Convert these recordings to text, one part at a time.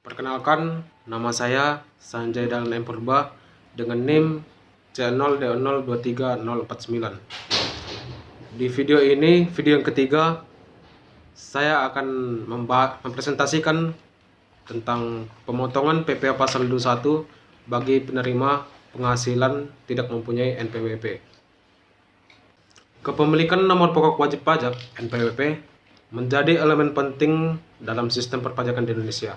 Perkenalkan, nama saya Sanjay Dahlan M. Purba dengan NIM C0D023049. Di video ini, video yang ketiga, saya akan mempresentasikan tentang pemotongan PPh pasal 21 bagi penerima penghasilan tidak mempunyai NPWP. Kepemilikan nomor pokok wajib pajak (NPWP) menjadi elemen penting dalam sistem perpajakan di Indonesia.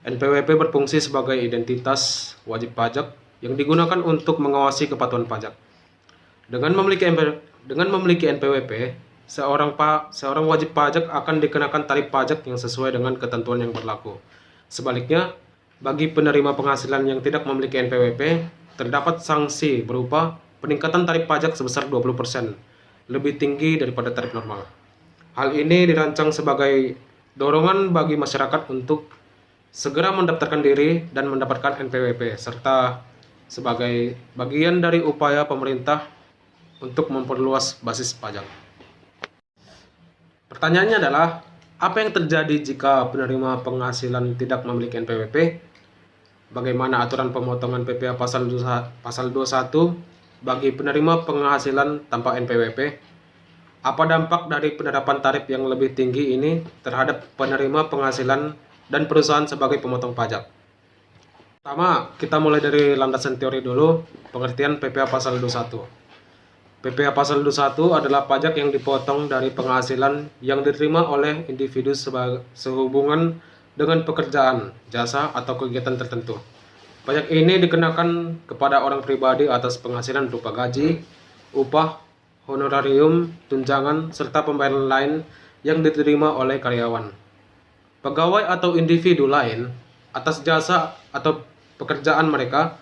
NPWP berfungsi sebagai identitas wajib pajak yang digunakan untuk mengawasi kepatuhan pajak. Dengan memiliki NPWP, seorang wajib pajak akan dikenakan tarif pajak yang sesuai dengan ketentuan yang berlaku. Sebaliknya, bagi penerima penghasilan yang tidak memiliki NPWP, terdapat sanksi berupa peningkatan tarif pajak sebesar 20%, lebih tinggi daripada tarif normal. Hal ini dirancang sebagai dorongan bagi masyarakat untuk segera mendaftarkan diri dan mendapatkan NPWP, serta sebagai bagian dari upaya pemerintah untuk memperluas basis pajak. Pertanyaannya adalah, apa yang terjadi jika penerima penghasilan tidak memiliki NPWP? Bagaimana aturan pemotongan PPh pasal 21 bagi penerima penghasilan tanpa NPWP? Apa dampak dari penerapan tarif yang lebih tinggi ini terhadap penerima penghasilan dan perusahaan sebagai pemotong pajak? Pertama, kita mulai dari landasan teori dulu, pengertian PPh pasal 21. PPh pasal 21 adalah pajak yang dipotong dari penghasilan yang diterima oleh individu sehubungan dengan pekerjaan, jasa, atau kegiatan tertentu. Pajak ini dikenakan kepada orang pribadi atas penghasilan berupa gaji, upah, honorarium, tunjangan, serta pembayaran lain yang diterima oleh karyawan, pegawai atau individu lain atas jasa atau pekerjaan mereka.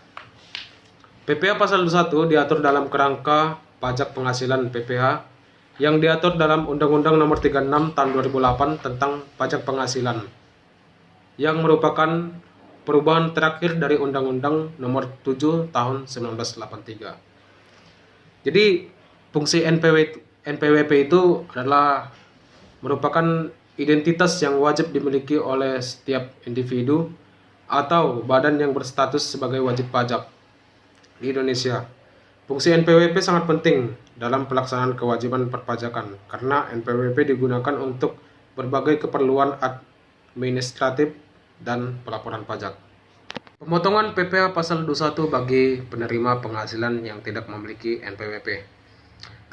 PPh pasal 21 diatur dalam kerangka pajak penghasilan PPh yang diatur dalam Undang-Undang Nomor 36 Tahun 2008 tentang pajak penghasilan, yang merupakan perubahan terakhir dari Undang-Undang Nomor 7 Tahun 1983. Jadi fungsi NPWP itu adalah merupakan identitas yang wajib dimiliki oleh setiap individu atau badan yang berstatus sebagai wajib pajak di Indonesia. Fungsi NPWP sangat penting dalam pelaksanaan kewajiban perpajakan karena NPWP digunakan untuk berbagai keperluan administratif dan pelaporan pajak. Pemotongan PPh pasal 21 bagi penerima penghasilan yang tidak memiliki NPWP.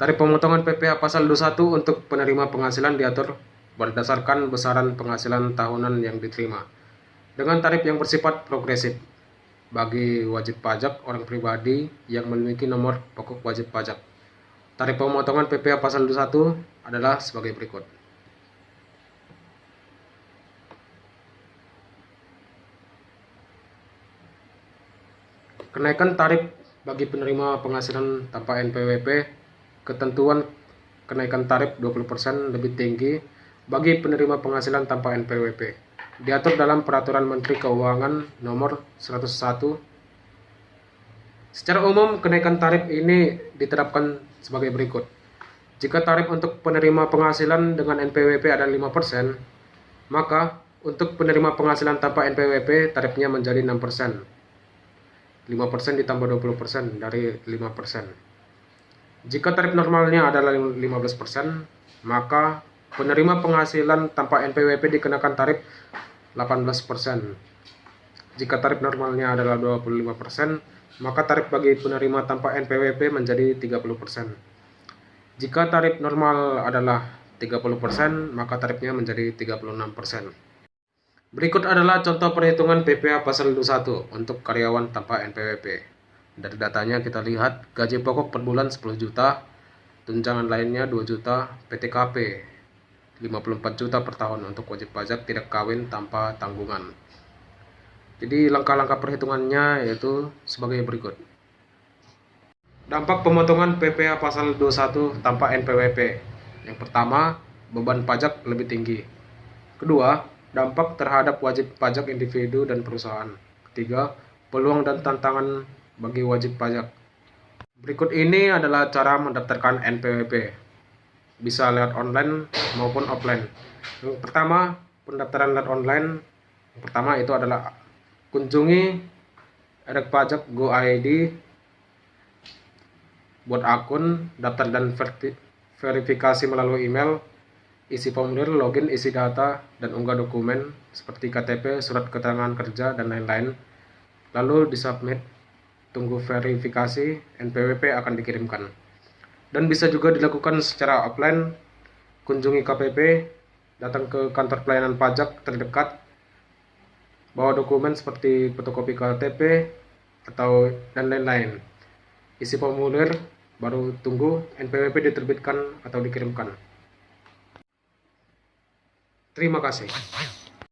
Tarif pemotongan PPh pasal 21 untuk penerima penghasilan diatur berdasarkan besaran penghasilan tahunan yang diterima, dengan tarif yang bersifat progresif bagi wajib pajak orang pribadi yang memiliki nomor pokok wajib pajak. Tarif pemotongan PPh pasal 21 adalah sebagai berikut. Kenaikan tarif bagi penerima penghasilan tanpa NPWP, ketentuan kenaikan tarif 20% lebih tinggi bagi penerima penghasilan tanpa NPWP diatur dalam Peraturan Menteri Keuangan Nomor 101. Secara umum, kenaikan tarif ini diterapkan sebagai berikut. Jika tarif untuk penerima penghasilan dengan NPWP adalah 5%, maka untuk penerima penghasilan tanpa NPWP tarifnya menjadi 6%. 5% ditambah 20% dari 5%. Jika tarif normalnya adalah 15%, maka penerima penghasilan tanpa NPWP dikenakan tarif 18%. Jika tarif normalnya adalah 25%, maka tarif bagi penerima tanpa NPWP menjadi 30%. Jika tarif normal adalah 30%, maka tarifnya menjadi 36%. Berikut adalah contoh perhitungan PPh pasal 21 untuk karyawan tanpa NPWP. Dari datanya kita lihat gaji pokok per bulan 10 juta, tunjangan lainnya 2 juta, PTKP 54 juta per tahun untuk wajib pajak tidak kawin tanpa tanggungan. Jadi langkah-langkah perhitungannya yaitu sebagai berikut. Dampak pemotongan PPh pasal 21 tanpa NPWP. Yang pertama, beban pajak lebih tinggi. Kedua, dampak terhadap wajib pajak individu dan perusahaan. Ketiga, peluang dan tantangan bagi wajib pajak. Berikut ini adalah cara mendaftarkan NPWP. Bisa lewat online maupun offline. Yang pertama, pendaftaran lewat online Yang pertama itu adalah kunjungi Erek Pajak Go ID, buat akun, daftar dan verifikasi melalui email, isi formulir, login, isi data, dan unggah dokumen seperti KTP, surat keterangan kerja, dan lain-lain. Lalu disubmit, tunggu verifikasi, NPWP akan dikirimkan. Dan bisa juga dilakukan secara offline, kunjungi KPP, datang ke kantor pelayanan pajak terdekat, bawa dokumen seperti fotokopi KTP atau dan lain-lain. Isi formulir, baru tunggu NPWP diterbitkan atau dikirimkan. Terima kasih.